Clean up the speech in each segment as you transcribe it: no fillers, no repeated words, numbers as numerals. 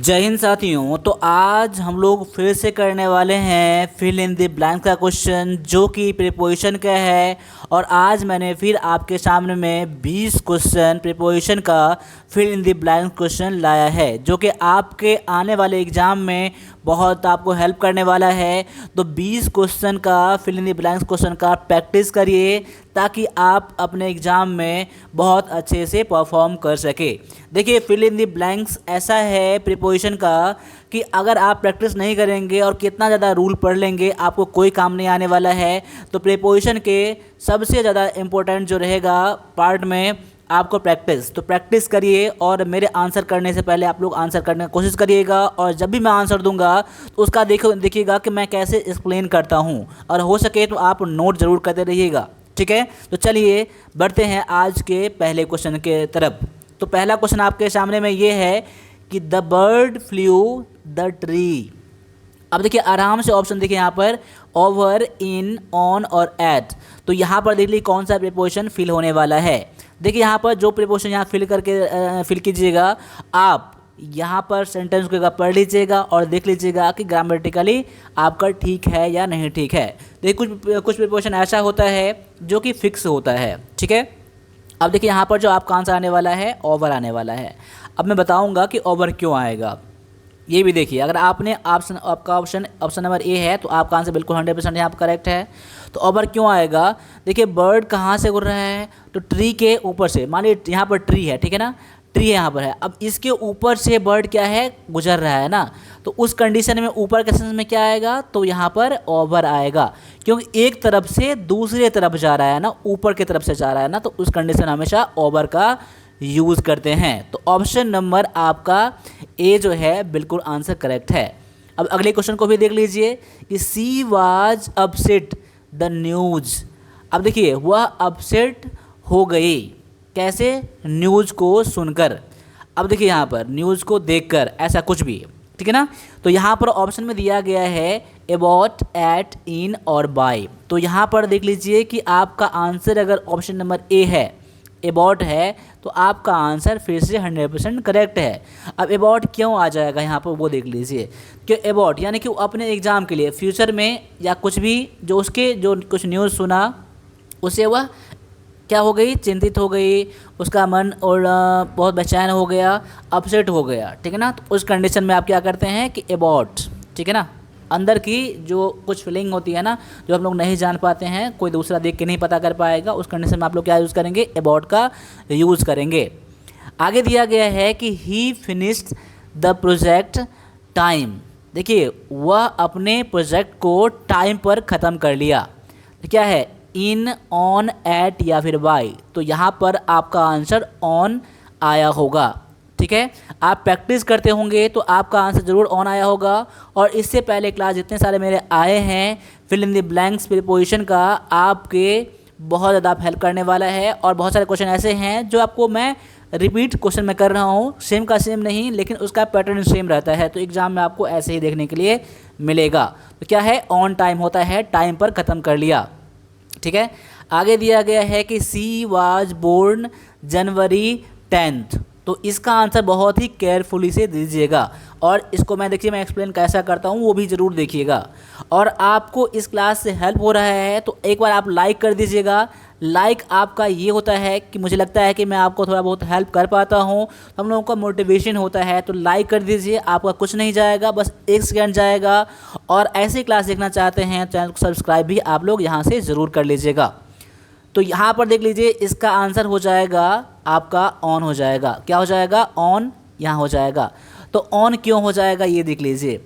जय हिंद साथियों। तो आज हम लोग फिर से करने वाले हैं फिल इन द ब्लैंक का क्वेश्चन जो कि प्रीपोजिशन का है। और आज मैंने फिर आपके सामने में 20 क्वेश्चन प्रीपोजिशन का fill in the blank question लाया है जो कि आपके आने वाले एग्ज़ाम में बहुत आपको हेल्प करने वाला है। तो 20 क्वेश्चन का fill in the blanks question का प्रैक्टिस करिए ताकि आप अपने एग्ज़ाम में बहुत अच्छे से परफॉर्म कर सके। देखिए, फिल इन द ब्लैंक्स ऐसा है प्रीपोजिशन का कि अगर आप प्रैक्टिस नहीं करेंगे और कितना ज़्यादा रूल पढ़ लेंगे आपको कोई काम नहीं आने वाला है। तो प्रीपोजिशन के सबसे ज़्यादा इम्पोर्टेंट जो रहेगा पार्ट में आपको प्रैक्टिस, तो प्रैक्टिस करिए। और मेरे आंसर करने से पहले आप लोग आंसर करने की कोशिश करिएगा और जब भी मैं आंसर दूंगा तो उसका देखिएगा कि मैं कैसे एक्सप्लेन करता हूं, और हो सके तो आप नोट ज़रूर करते रहिएगा। ठीक है, तो चलिए बढ़ते हैं आज के पहले क्वेश्चन के तरफ। तो पहला क्वेश्चन आपके सामने में ये है कि the bird flu the tree. अब देखिए आराम से ऑप्शन देखिए यहाँ पर ओवर, इन, ऑन और एट। तो यहाँ पर देख लीजिए कौन सा प्रीपोजिशन फिल होने वाला है। देखिए यहाँ पर जो प्रीपोजिशन यहाँ फिल कीजिएगा आप यहाँ पर सेंटेंस को पढ़ लीजिएगा और देख लीजिएगा कि ग्रामेटिकली आपका ठीक है या नहीं ठीक है। देखिए कुछ प्रीपोजिशन ऐसा होता है जो कि फिक्स होता है। ठीक है, अब देखिए यहाँ पर जो आपका आंसर आने वाला है ओवर आने वाला है। अब मैं बताऊँगा कि ओवर क्यों आएगा। ये भी देखिए, अगर आपने आपका ऑप्शन नंबर ए है तो आपका आंसर बिल्कुल 100% यहाँ पर करेक्ट है। तो ओवर क्यों आएगा, देखिए बर्ड कहाँ से उड़ रहा है, तो ट्री के ऊपर से। मान लीजिए यहाँ पर ट्री है, ठीक है ना, ट्री यहाँ पर है। अब इसके ऊपर से बर्ड क्या है, गुजर रहा है ना। तो उस कंडीशन में ऊपर के सेंस में क्या आएगा, तो यहाँ पर ओवर आएगा, क्योंकि एक तरफ से दूसरे तरफ जा रहा है ना, ऊपर की तरफ से जा रहा है ना, तो उस कंडीशन हमेशा ओवर का यूज़ करते हैं। तो ऑप्शन नंबर आपका ए जो है बिल्कुल आंसर करेक्ट है। अब अगले क्वेश्चन को भी देख लीजिए कि she was upset the news. अब देखिए वह अपसेट हो गई, कैसे, न्यूज़ को सुनकर। अब देखिए यहाँ पर न्यूज़ को देखकर, ऐसा कुछ भी, ठीक है ना। तो यहाँ पर ऑप्शन में दिया गया है अबाउट, एट, इन और बाय। तो यहाँ पर देख लीजिए कि आपका आंसर अगर ऑप्शन नंबर ए है, अबाउट है, तो आपका आंसर फिर से 100% करेक्ट है। अब अबाउट क्यों आ जाएगा यहाँ पर वो देख लीजिए कि अबाउट यानी कि वो अपने एग्ज़ाम के लिए फ्यूचर में या कुछ भी जो उसके जो कुछ न्यूज़ सुना उससे वह क्या हो गई, चिंतित हो गई, उसका मन और बहुत बेचैन हो गया, अपसेट हो गया, ठीक है ना। तो उस कंडीशन में आप क्या करते हैं कि अबाउट, ठीक है ना, अंदर की जो कुछ फीलिंग होती है ना जो हम लोग नहीं जान पाते हैं, कोई दूसरा देख के नहीं पता कर पाएगा, उस कंडीशन में आप लोग क्या यूज़ करेंगे, अबाउट का यूज़ करेंगे। आगे दिया गया है कि ही फिनिश्ड द प्रोजेक्ट टाइम। देखिए वह अपने प्रोजेक्ट को टाइम पर ख़त्म कर लिया। तो क्या है, इन, ऑन, एट या फिर बाय। तो यहाँ पर आपका आंसर ऑन आया होगा। ठीक है, आप प्रैक्टिस करते होंगे तो आपका आंसर ज़रूर ऑन आया होगा। और इससे पहले क्लास जितने सारे मेरे आए हैं fill in the blanks preposition का, आपके बहुत ज़्यादा हेल्प करने वाला है। और बहुत सारे क्वेश्चन ऐसे हैं जो आपको मैं रिपीट क्वेश्चन में कर रहा हूँ, सेम का सेम नहीं लेकिन उसका पैटर्न सेम रहता है। तो एग्ज़ाम में आपको ऐसे ही देखने के लिए मिलेगा। तो क्या है, ऑन टाइम होता है, टाइम पर ख़त्म कर लिया। ठीक है, आगे दिया गया है कि she was born January 10th। तो इसका आंसर बहुत ही केयरफुली से दीजिएगा और इसको मैं एक्सप्लेन कैसा करता हूँ वो भी ज़रूर देखिएगा। और आपको इस क्लास से हेल्प हो रहा है तो एक बार आप लाइक कर दीजिएगा। लाइक आपका ये होता है कि मुझे लगता है कि मैं आपको थोड़ा बहुत हेल्प कर पाता हूँ, हम लोगों का मोटिवेशन होता है। तो लाइक कर दीजिए, आपका कुछ नहीं जाएगा, बस 1 सेकंड जाएगा। और ऐसी क्लास देखना चाहते हैं चैनल को सब्सक्राइब भी आप लोग यहाँ से ज़रूर कर लीजिएगा। तो यहाँ पर देख लीजिए इसका आंसर हो जाएगा आपका ऑन हो जाएगा। क्या हो जाएगा, ऑन यहाँ हो जाएगा। तो ऑन क्यों हो जाएगा ये देख लीजिए।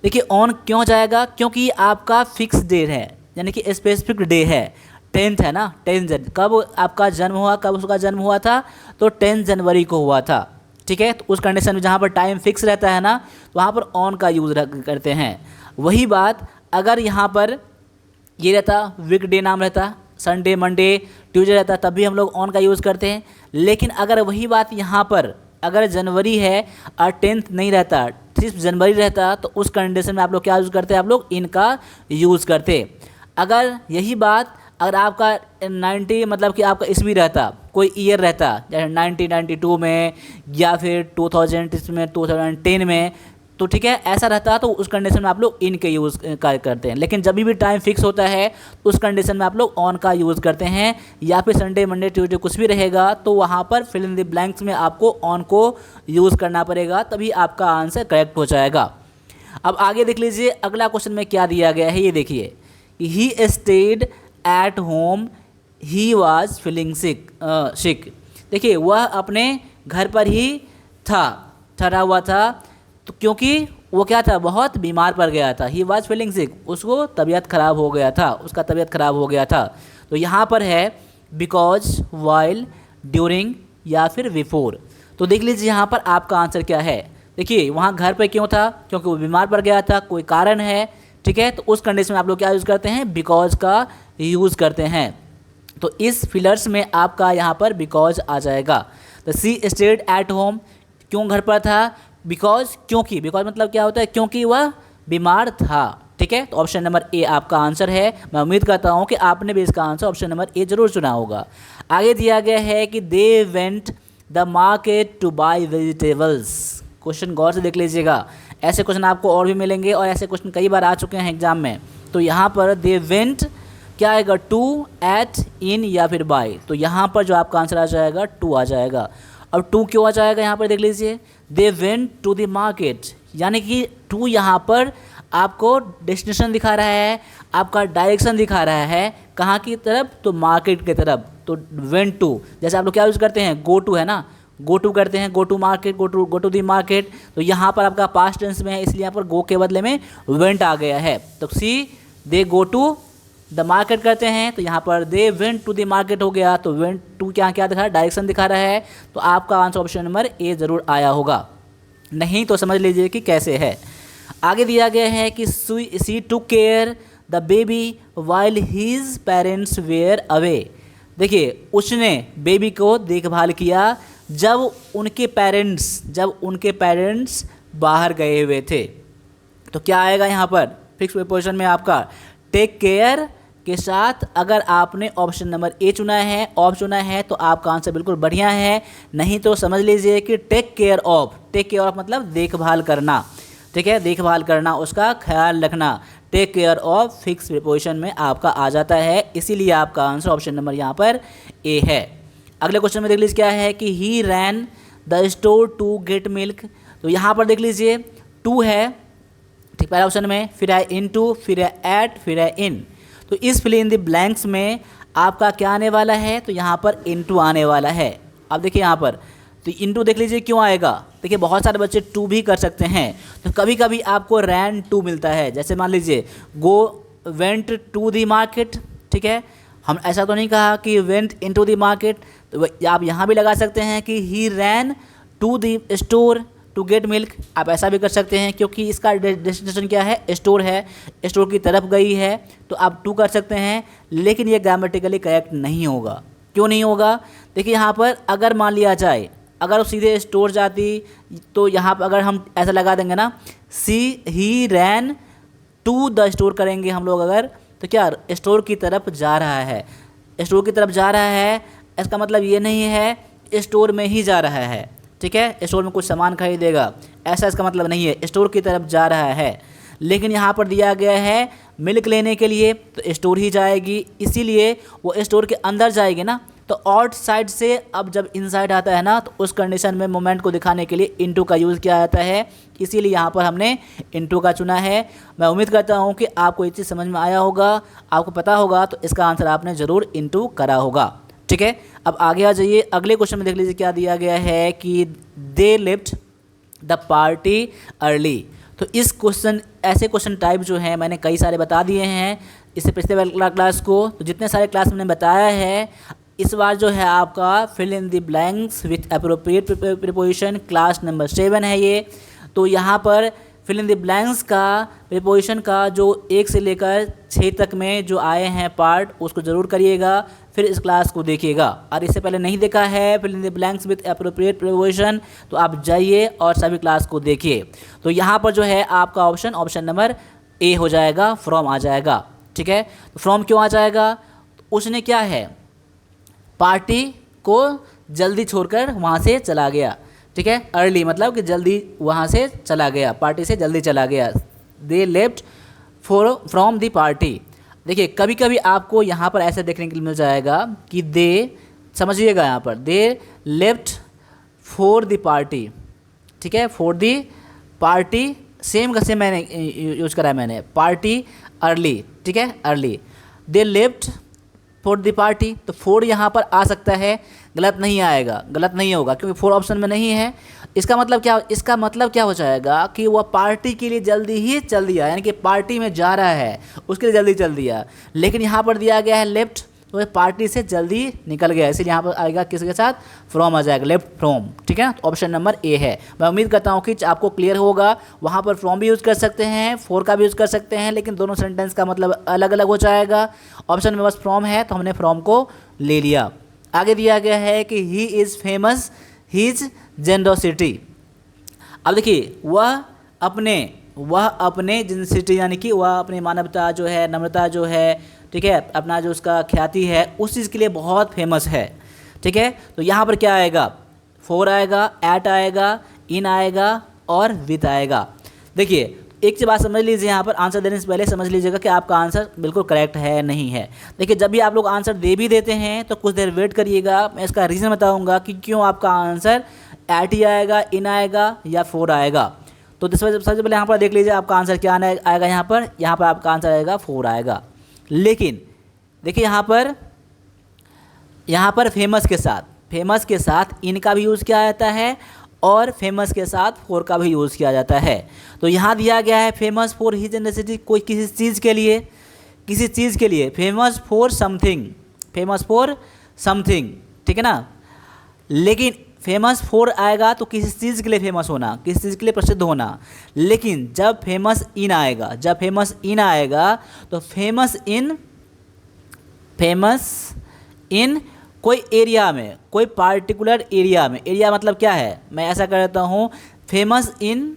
देखिए ऑन क्यों हो जाएगा, क्योंकि आपका फिक्स डे है, यानी कि स्पेसिफिक डे है, 10th है ना, 10 जनवरी। कब आपका जन्म हुआ, कब उसका जन्म हुआ था, तो 10 जनवरी को हुआ था। ठीक है, तो उस कंडीशन में जहाँ पर टाइम फिक्स रहता है ना तो वहाँ पर ऑन का यूज़ करते हैं। वही बात अगर यहाँ पर ये रहता, वीक डे नाम रहता, संडे, मंडे, ट्यूसडे रहता, तब भी हम लोग ऑन का यूज़ करते हैं। लेकिन अगर वही बात यहाँ पर अगर जनवरी है और 10th नहीं रहता, सिर्फ जनवरी रहता, तो उस कंडीशन में आप लोग क्या यूज़ करते हैं, आप लोग इनका यूज़ करते। अगर यही बात अगर आपका 90 मतलब कि आपका ईस्वी रहता, कोई ईयर रहता जैसे 1992 में या फिर 2000 में 2010 में, तो ठीक है ऐसा रहता तो उस कंडीशन में आप लोग इन के यूज़ करते हैं। लेकिन जब भी टाइम फिक्स होता है तो उस कंडीशन में आप लोग ऑन का यूज़ करते हैं, या फिर संडे मंडे ट्यूसडे कुछ भी रहेगा तो वहाँ पर फिल इन द ब्लैंक्स में आपको ऑन को यूज़ करना पड़ेगा, तभी आपका आंसर करेक्ट हो जाएगा। अब आगे देख लीजिए अगला क्वेश्चन में क्या दिया गया है, ये देखिए, he stayed at home he was feeling सिक। देखिए वह अपने घर पर ही ठहरा हुआ था, तो क्योंकि वो क्या था, बहुत बीमार पड़ गया था। ही वॉज फीलिंग सिक, उसको तबीयत ख़राब हो गया था, उसका तबीयत ख़राब हो गया था। तो यहाँ पर है बिकॉज, वाइल, ड्यूरिंग या फिर बिफोर। तो देख लीजिए यहाँ पर आपका आंसर क्या है। देखिए वहाँ घर पे क्यों था, क्योंकि वो बीमार पड़ गया था, कोई कारण है, ठीक है। तो उस कंडीशन में आप लोग क्या यूज़ करते हैं, बिकॉज का यूज़ करते हैं। तो इस फिलर्स में आपका यहाँ पर बिकॉज आ जाएगा। तो सी स्टेड एट होम, क्यों घर पर था, बिकॉज, क्योंकि, बिकॉज मतलब क्या होता है, क्योंकि वह बीमार था, ठीक है। तो ऑप्शन नंबर ए आपका आंसर है। मैं उम्मीद करता हूँ कि आपने भी इसका आंसर ऑप्शन नंबर ए जरूर चुना होगा। आगे दिया गया है कि they went the market to buy vegetables. Question गौर से देख लीजिएगा, ऐसे क्वेश्चन आपको और भी मिलेंगे और ऐसे क्वेश्चन कई बार आ चुके हैं एग्जाम में। तो यहाँ पर दे वेंट क्या आएगा, टू, एट, इन या फिर बाय। तो यहाँ पर जो आपका आंसर आ जाएगा टू आ जाएगा। अब टू क्यों आ जाएगा यहाँ पर देख लीजिए, they went to the market, यानी कि टू यहाँ पर आपको डेस्टिनेशन दिखा रहा है, आपका डायरेक्शन दिखा रहा है, कहाँ की तरफ, तो मार्केट की तरफ। तो वेंट टू, जैसे आप लोग क्या यूज़ करते हैं, गो टू है ना, गो टू करते हैं, go to market, go to the market. तो यहाँ पर आपका पास्ट टेंस में है, इसलिए यहाँ पर गो के बदले में वेंट आ गया है। तो see they go to the market करते हैं, तो यहाँ पर they went to the market हो गया। तो वेंट टू क्या क्या दिखा रहा है, डायरेक्शन दिखा रहा है। तो आपका आंसर ऑप्शन नंबर ए ज़रूर आया होगा, नहीं तो समझ लीजिए कि कैसे है। आगे दिया गया है कि she took care the baby while his parents were away. देखिए उसने बेबी को देखभाल किया जब उनके पेरेंट्स बाहर गए हुए थे। तो क्या आएगा यहाँ पर, फिक्स प्रीपोजिशन में आपका टेक केयर के साथ अगर आपने ऑप्शन नंबर ए चुना है, ऑफ चुना है, तो आपका आंसर बिल्कुल बढ़िया है। नहीं तो समझ लीजिए कि टेक केयर ऑफ मतलब देखभाल करना, ठीक है, देखभाल करना, उसका ख्याल रखना। Take care of fix preposition में आपका आ जाता है, इसीलिए आपका आंसर ऑप्शन नंबर यहाँ पर ए है। अगले क्वेश्चन में देख लीजिए क्या है कि he ran the store to get milk. तो यहाँ पर देख लीजिए टू है, ठीक, पहला ऑप्शन में, फिर है इन टू, फिर है एट, फिर है इन। तो इस फिल इन द ब्लैंक्स में आपका क्या आने वाला है, तो यहाँ पर इनटू आने वाला है। अब देखिए यहाँ पर तो इनटू देख लीजिए क्यों आएगा। देखिए बहुत सारे बच्चे टू भी कर सकते हैं, तो कभी कभी आपको रैन टू मिलता है। जैसे मान लीजिए go went to the market, ठीक है, हम ऐसा तो नहीं कहा कि वेंट इनटू द मार्केट। तो आप यहाँ भी लगा सकते हैं कि he ran to the store to get milk, आप ऐसा भी कर सकते हैं क्योंकि इसका डेस्टिनेशन क्या है, स्टोर है, स्टोर की तरफ गई है, तो आप टू कर सकते हैं। लेकिन ये ग्रामेटिकली करेक्ट नहीं होगा। क्यों नहीं होगा, देखिए यहाँ पर अगर मान लिया जाए, अगर वो सीधे स्टोर जाती तो यहाँ पर अगर हम ऐसा लगा देंगे ना, ही रैन टू द स्टोर करेंगे हम लोग अगर, तो क्या स्टोर की तरफ जा रहा है, स्टोर की तरफ जा रहा है, इसका मतलब ये नहीं है स्टोर में ही जा रहा है, ठीक है, स्टोर में कुछ सामान खरीदेगा, ऐसा इसका मतलब नहीं है, स्टोर की तरफ जा रहा है। लेकिन यहाँ पर दिया गया है मिल्क लेने के लिए, तो स्टोर ही जाएगी, इसीलिए वो स्टोर के अंदर जाएगी ना। तो आउट साइड से अब जब इनसाइड आता है ना, तो उस कंडीशन में मोमेंट को दिखाने के लिए इनटू का यूज़ किया जाता है, इसीलिए यहाँ पर हमने इनटू का चुना है। मैं उम्मीद करता हूँ कि आपको ये चीज़ समझ में आया होगा, आपको पता होगा, तो इसका आंसर आपने ज़रूर इनटू करा होगा, ठीक है। अब आगे आ जाइए, अगले क्वेश्चन में देख लीजिए क्या दिया गया है कि they left the party early. तो इस क्वेश्चन, ऐसे क्वेश्चन टाइप जो हैं मैंने कई सारे बता दिए हैं इससे पिछले वाले क्लास को, तो जितने सारे क्लास मैंने बताया है, इस बार जो है आपका fill in the blanks with appropriate preposition class number 7 है ये। तो यहाँ पर फिल इन द ब्लैंक्स का प्रीपोजिशन का जो 1 से लेकर 6 तक में जो आए हैं पार्ट, उसको ज़रूर करिएगा, फिर इस क्लास को देखिएगा। और इससे पहले नहीं देखा है fill in the blanks with appropriate preposition, तो आप जाइए और सभी क्लास को देखिए। तो यहाँ पर जो है आपका ऑप्शन नंबर ए हो जाएगा, फ्रॉम आ जाएगा, ठीक है। तो फ्रॉम क्यों आ जाएगा, उसने क्या है, पार्टी को जल्दी छोड़कर वहाँ से चला गया, ठीक है। अर्ली मतलब कि जल्दी वहाँ से चला गया, पार्टी से जल्दी चला गया। They left from the party. देखिए कभी कभी आपको यहाँ पर ऐसा देखने के लिए मिल जाएगा कि दे, समझिएगा यहाँ पर, they left for the party, ठीक है, फॉर द पार्टी, सेम का सेम मैंने यूज करा है मैंने, पार्टी अर्ली, ठीक है, early. They left for the party, तो फोर यहाँ पर आ सकता है, गलत नहीं आएगा, गलत नहीं होगा क्योंकि फोर ऑप्शन में नहीं है। इसका मतलब क्या हो जाएगा कि वह पार्टी के लिए जल्दी ही चल दिया, यानी कि पार्टी में जा रहा है उसके लिए जल्दी चल दिया। लेकिन यहाँ पर दिया गया है लेफ्ट, तो वह पार्टी से जल्दी निकल गया, इसलिए यहाँ पर आएगा किसके साथ, फ्रॉम आ जाएगा, लेफ्ट फ्रॉम, ठीक है। तो ऑप्शन नंबर ए है। मैं उम्मीद करता हूँ कि आपको क्लियर होगा। वहाँ पर फ्रॉम भी यूज़ कर सकते हैं, फोर का भी यूज़ कर सकते हैं, लेकिन दोनों सेंटेंस का मतलब अलग अलग हो जाएगा। ऑप्शन में बस फ्रॉम है तो हमने फ्रॉम को ले लिया। आगे दिया गया है कि he is famous his generosity. अब देखिए वह अपने जेनरोसिटी यानी कि वह अपनी मानवता जो है, नम्रता जो है, ठीक है, अपना जो उसका ख्याति है उस चीज़ के लिए बहुत फेमस है, ठीक है। तो यहाँ पर क्या आएगा, फोर आएगा, एट आएगा, इन आएगा और विथ आएगा। देखिए एक चीज़ बात समझ लीजिए, यहाँ पर आंसर देने से पहले समझ लीजिएगा कि आपका आंसर बिल्कुल करेक्ट है नहीं है। देखिए जब भी आप लोग आंसर दे भी देते हैं तो कुछ देर वेट करिएगा, मैं इसका रीज़न बताऊँगा कि क्यों आपका आंसर एट ही आएगा, इन आएगा या फोर आएगा। तो सबसे पहले यहाँ पर देख लीजिए आपका आंसर क्या आएगा, यहाँ पर आपका आंसर आएगा फोर आएगा। लेकिन देखिए यहाँ पर फेमस के साथ इन का भी यूज़ किया जाता है और फेमस के साथ फोर का भी यूज़ किया जाता है। तो यहाँ दिया गया है फेमस फॉर हिज जेनरोसिटी, कोई किसी चीज़ के लिए फेमस फॉर समथिंग, ठीक है ना। लेकिन फेमस फॉर आएगा तो किसी चीज़ के लिए फेमस होना, किसी चीज़ के लिए प्रसिद्ध होना। लेकिन जब फेमस इन आएगा तो फेमस इन कोई एरिया में, कोई पार्टिकुलर एरिया में, एरिया मतलब क्या है, मैं ऐसा कर देता हूँ, फेमस इन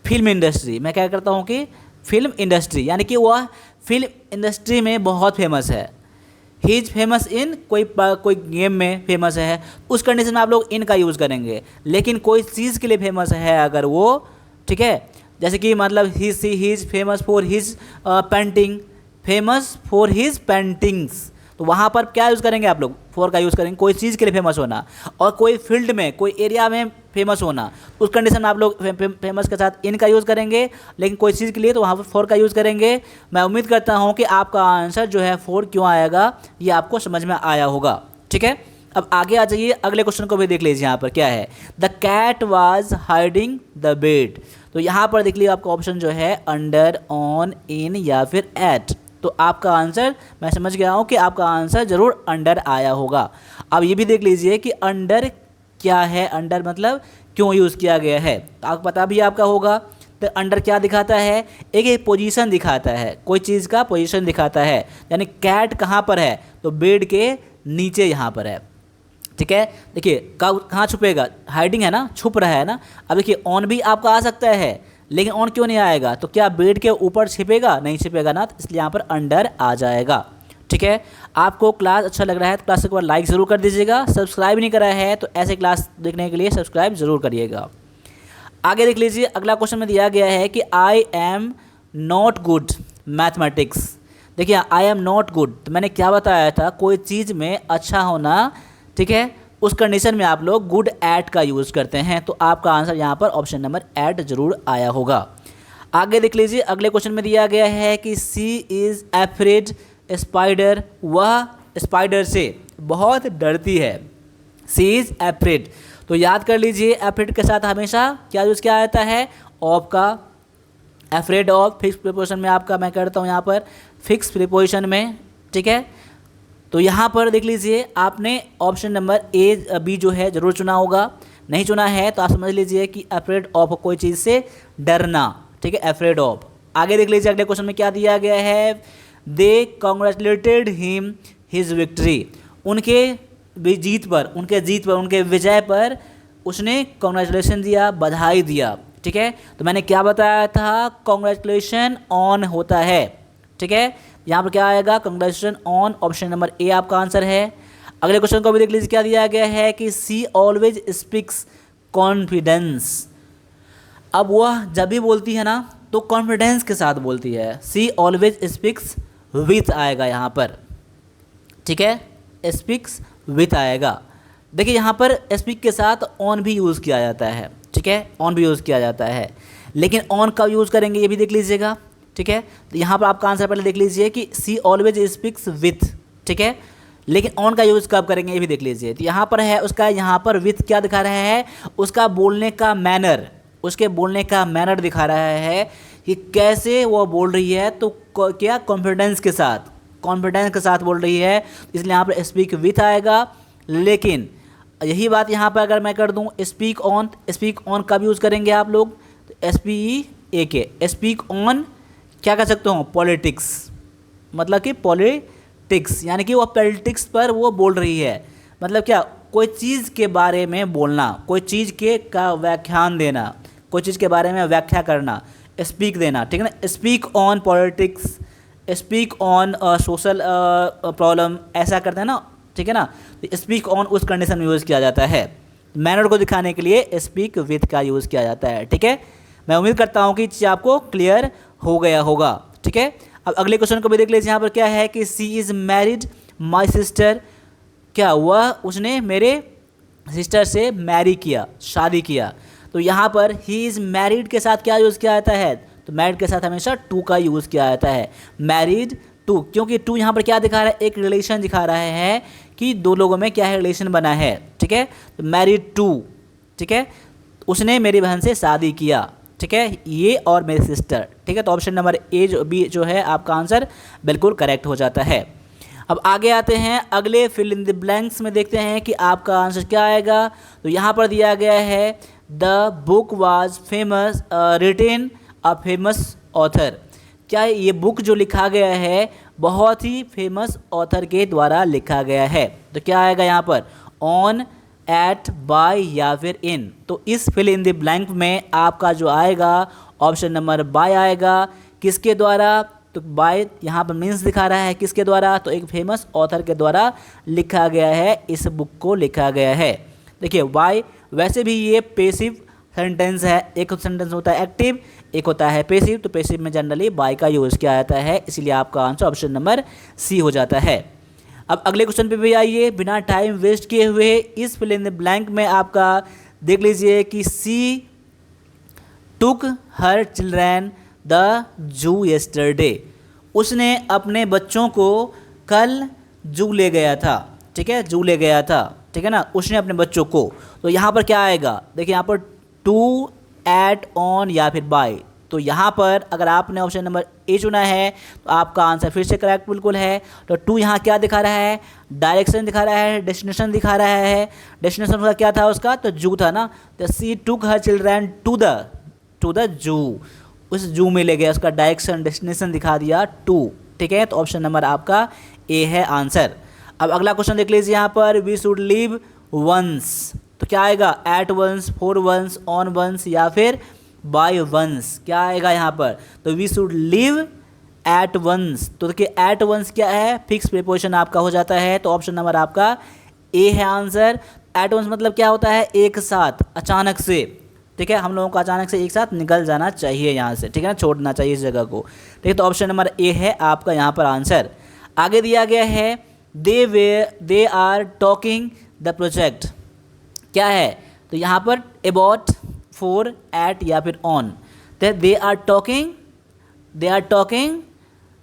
फिल्म इंडस्ट्री। मैं क्या करता हूँ कि फिल्म इंडस्ट्री, यानी कि वह फिल्म इंडस्ट्री में बहुत फेमस है। ही इज़ फेमस इन कोई गेम में फेमस है, उस कंडीशन में आप लोग इन का यूज़ करेंगे। लेकिन कोई चीज़ के लिए फेमस है अगर वो, ठीक है, जैसे कि मतलब ही is famous for his paintings, तो वहाँ पर क्या यूज़ करेंगे आप लोग, फोर का यूज़ करेंगे। कोई चीज़ के लिए फेमस होना और कोई फील्ड में, कोई एरिया में फेमस होना, उस कंडीशन में आप लोग फेमस के साथ इन का यूज़ करेंगे। लेकिन कोई चीज़ के लिए तो वहाँ पर फोर का यूज़ करेंगे। मैं उम्मीद करता हूँ कि आपका आंसर जो है फोर क्यों आएगा ये आपको समझ में आया होगा, ठीक है। अब आगे आ जाइए, अगले क्वेश्चन को भी देख लीजिए। यहाँ पर क्या है, the cat was hiding the bed. तो यहाँ पर देख लीजिए आपका ऑप्शन जो है अंडर, ऑन, इन या फिर एट। तो आपका आंसर, मैं समझ गया हूँ कि आपका आंसर ज़रूर अंडर आया होगा। अब ये भी देख लीजिए कि अंडर क्या है, अंडर मतलब क्यों यूज़ किया गया है, तो आपको पता भी आपका होगा। तो अंडर क्या दिखाता है, एक पोजीशन दिखाता है, कोई चीज़ का पोजीशन दिखाता है। यानी कैट कहाँ पर है, तो बेड के नीचे यहाँ पर है, ठीक है। देखिए कहाँ छुपेगा, हाइडिंग है ना, छुप रहा है ना। अब देखिए ऑन भी आपका आ सकता है, लेकिन ऑन क्यों नहीं आएगा, तो क्या बेड के ऊपर छिपेगा, नहीं छिपेगा ना, तो इसलिए यहाँ पर अंडर आ जाएगा, ठीक है। आपको क्लास अच्छा लग रहा है तो क्लास को लाइक ज़रूर कर दीजिएगा। सब्सक्राइब नहीं करा है तो ऐसे क्लास देखने के लिए सब्सक्राइब ज़रूर करिएगा। आगे देख लीजिए, अगला क्वेश्चन में दिया गया है कि I am not good mathematics. देखिए आई एम नॉट गुड, तो मैंने क्या बताया था, कोई चीज़ में अच्छा होना, ठीक है, उस कंडीशन में आप लोग गुड एट का यूज़ करते हैं। तो आपका आंसर यहाँ पर ऑप्शन नंबर एट जरूर आया होगा। आगे देख लीजिए, अगले क्वेश्चन में दिया गया है कि सी इज़ एफ्रेड स्पाइडर, वह स्पाइडर से बहुत डरती है। सी इज़ एफ्रेड, तो याद कर लीजिए एफ्रेड के साथ हमेशा क्या यूज़ किया जाता है, ऑफ का। एफ्रेड ऑफ फिक्स प्रीपोजिशन में आपका, मैं करता हूँ यहाँ पर फिक्स प्रीपोजिशन में, ठीक है। तो यहाँ पर देख लीजिए आपने ऑप्शन नंबर ए बी जो है ज़रूर चुना होगा। नहीं चुना है तो आप समझ लीजिए कि एफ्रेड ऑफ कोई चीज़ से डरना, ठीक है, एफ्रेड ऑफ। आगे देख लीजिए अगले क्वेश्चन में क्या दिया गया है, दे कॉन्ग्रेचुलेटेड हिम हिज विक्ट्री। उनके जीत पर, उनके विजय पर उसने कॉन्ग्रेचुलेशन दिया, बधाई दिया, ठीक है। तो मैंने क्या बताया था, कॉन्ग्रेचुलेशन ऑन होता है, ठीक है। यहाँ पर क्या आएगा, congratulation on, option number A आपका आंसर है। अगले क्वेश्चन को भी देख लीजिए, क्या दिया गया है कि सी ऑलवेज स्पीक्स कॉन्फिडेंस। अब वह जब भी बोलती है ना तो कॉन्फिडेंस के साथ बोलती है। सी ऑलवेज स्पीक्स विथ आएगा यहाँ पर, ठीक है, स्पीक्स विथ आएगा। देखिए यहाँ पर स्पीक के साथ ऑन भी यूज़ किया जाता है, ठीक है, ऑन भी यूज़ किया जाता है, लेकिन ऑन कब यूज़ करेंगे ये भी देख लीजिएगा, ठीक है। तो यहाँ पर आपका आंसर पहले देख लीजिए कि सी ऑलवेज स्पीक्स विथ, ठीक है, लेकिन ऑन का यूज़ कब करेंगे ये भी देख लीजिए। तो यहाँ पर है उसका, यहाँ पर विथ क्या दिखा रहा है, उसका बोलने का मैनर, उसके बोलने का मैनर दिखा रहा है कि कैसे वो बोल रही है। तो क्या कॉन्फिडेंस के साथ, कॉन्फिडेंस के साथ बोल रही है, इसलिए यहाँ पर स्पीक विथ आएगा। लेकिन यही बात यहाँ पर अगर मैं कर दूँ स्पीक ऑन, स्पीक ऑन कब यूज़ करेंगे आप लोग, तो SPEAK, स्पीक ऑन क्या कर सकते हो, पॉलिटिक्स, मतलब कि पॉलिटिक्स, यानी कि वो पॉलिटिक्स पर वो बोल रही है। मतलब क्या, कोई चीज़ के बारे में बोलना, कोई चीज़ के का व्याख्यान देना, कोई चीज़ के बारे में व्याख्या करना, स्पीक देना, ठीक है ना। Speak on politics, speak on social problem, ऐसा करते हैं ना, ठीक है ना। तो स्पीक ऑन उस कंडीशन में यूज़ किया जाता है, मैनर को दिखाने के लिए स्पीक विथ का यूज़ किया जाता है, ठीक है। मैं उम्मीद करता हूँ कि चीज़ आपको क्लियर हो गया होगा, ठीक है। अब अगले क्वेश्चन को भी देख लीजिए, यहाँ पर क्या है कि सी इज़ मैरिड माई सिस्टर, क्या हुआ, उसने मेरे सिस्टर से मैरी किया, शादी किया। तो यहाँ पर ही इज़ मैरिड के साथ क्या यूज़ किया जाता है, तो मैरिड के साथ हमेशा टू का यूज़ किया जाता है, मैरिड टू, क्योंकि टू यहाँ पर क्या दिखा रहा है, एक रिलेशन दिखा रहा है कि दो लोगों में क्या है, रिलेशन बना है, ठीक है। तो मैरिड टू, ठीक है, उसने मेरी बहन से शादी किया, ठीक है, ये और मेरी सिस्टर, ठीक है। तो ऑप्शन नंबर ए जो बी जो है आपका आंसर बिल्कुल करेक्ट हो जाता है। अब आगे आते हैं अगले फिल इन द ब्लैंक्स में, देखते हैं कि आपका आंसर क्या आएगा। तो यहाँ पर दिया गया है the book was famous written a famous author. क्या ये बुक जो लिखा गया है बहुत ही फेमस ऑथर के द्वारा लिखा गया है। तो क्या आएगा यहाँ पर, ऑन, एट, बाय या फिर इन। तो इस फिल इन द ब्लैंक में आपका जो आएगा ऑप्शन नंबर बाय आएगा। किसके द्वारा, तो बाय यहाँ पर मीन्स दिखा रहा है किसके द्वारा, तो एक फेमस ऑथर के द्वारा लिखा गया है, इस बुक को लिखा गया है। देखिए बाय वैसे भी ये पेसिव सेंटेंस है, एक सेंटेंस होता है एक्टिव, एक होता है पेसिव। तो पेसिव में जनरली बाय का यूज़ किया जाता है, इसलिए आपका आंसर ऑप्शन नंबर सी हो जाता है। अब अगले क्वेश्चन पे भी आइए, बिना टाइम वेस्ट किए हुए इस फिल इन द ब्लैंक में आपका देख लीजिए कि she took her children the zoo yesterday. उसने अपने बच्चों को कल जू ले गया था, ठीक है, जू ले गया था, ठीक है ना, उसने अपने बच्चों को। तो यहाँ पर क्या आएगा, देखिए यहाँ पर टू, एट, ऑन या फिर बाय। तो यहाँ पर अगर आपने ऑप्शन नंबर ए चुना है तो आपका आंसर फिर से करेक्ट बिल्कुल है। तो टू यहाँ क्या दिखा रहा है, डायरेक्शन दिखा रहा है, डेस्टिनेशन दिखा रहा है। डेस्टिनेशन का क्या था उसका, तो जू था ना। तो she took her children to the zoo, उस जू में ले गया, उसका डायरेक्शन डेस्टिनेशन दिखा दिया टू, ठीक है। तो ऑप्शन नंबर आपका ए है आंसर। अब अगला क्वेश्चन देख लीजिए यहाँ पर, वी शुड लिव वंस। तो क्या आएगा, at once, for once, on once या फिर बाय वंस। क्या आएगा यहाँ पर, तो we should live at once. तो देखिए एट वंस क्या है, फिक्स प्रीपोजिशन आपका हो जाता है। तो ऑप्शन नंबर आपका ए है आंसर। एट वंस मतलब क्या होता है, एक साथ, अचानक से, ठीक है, हम लोगों को अचानक से एक साथ निकल जाना चाहिए यहाँ से, ठीक है ना, छोड़ना चाहिए इस जगह को, ठीक है। तो ऑप्शन नंबर ए है आपका यहाँ पर आंसर। आगे दिया गया है they are talking the project. क्या है, तो यहाँ पर अबाउट, फॉर, एट या फिर ऑन। तो दे आर टॉकिंग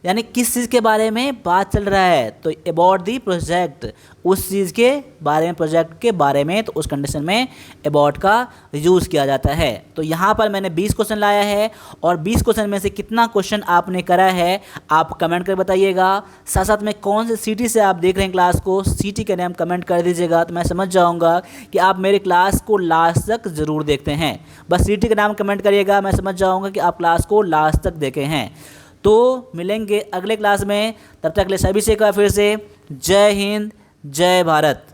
यानी किस चीज़ के बारे में बात चल रहा है, तो अबाउट दी प्रोजेक्ट, उस चीज़ के बारे में, प्रोजेक्ट के बारे में। तो उस कंडीशन में अबाउट का यूज़ किया जाता है। तो यहाँ पर मैंने 20 क्वेश्चन लाया है और 20 क्वेश्चन में से कितना क्वेश्चन आपने करा है आप कमेंट कर बताइएगा। साथ साथ में कौन से सिटी से आप देख रहे हैं क्लास को, सिटी का नाम कमेंट कर दीजिएगा, तो मैं समझ जाऊँगा कि आप मेरे क्लास को लास्ट तक ज़रूर देखते हैं। बस सिटी का नाम कमेंट करिएगा, मैं समझ जाऊँगा कि आप क्लास को लास्ट तक देखे हैं। तो मिलेंगे अगले क्लास में, तब तक के लिए सभी से फिर से जय हिंद, जय भारत।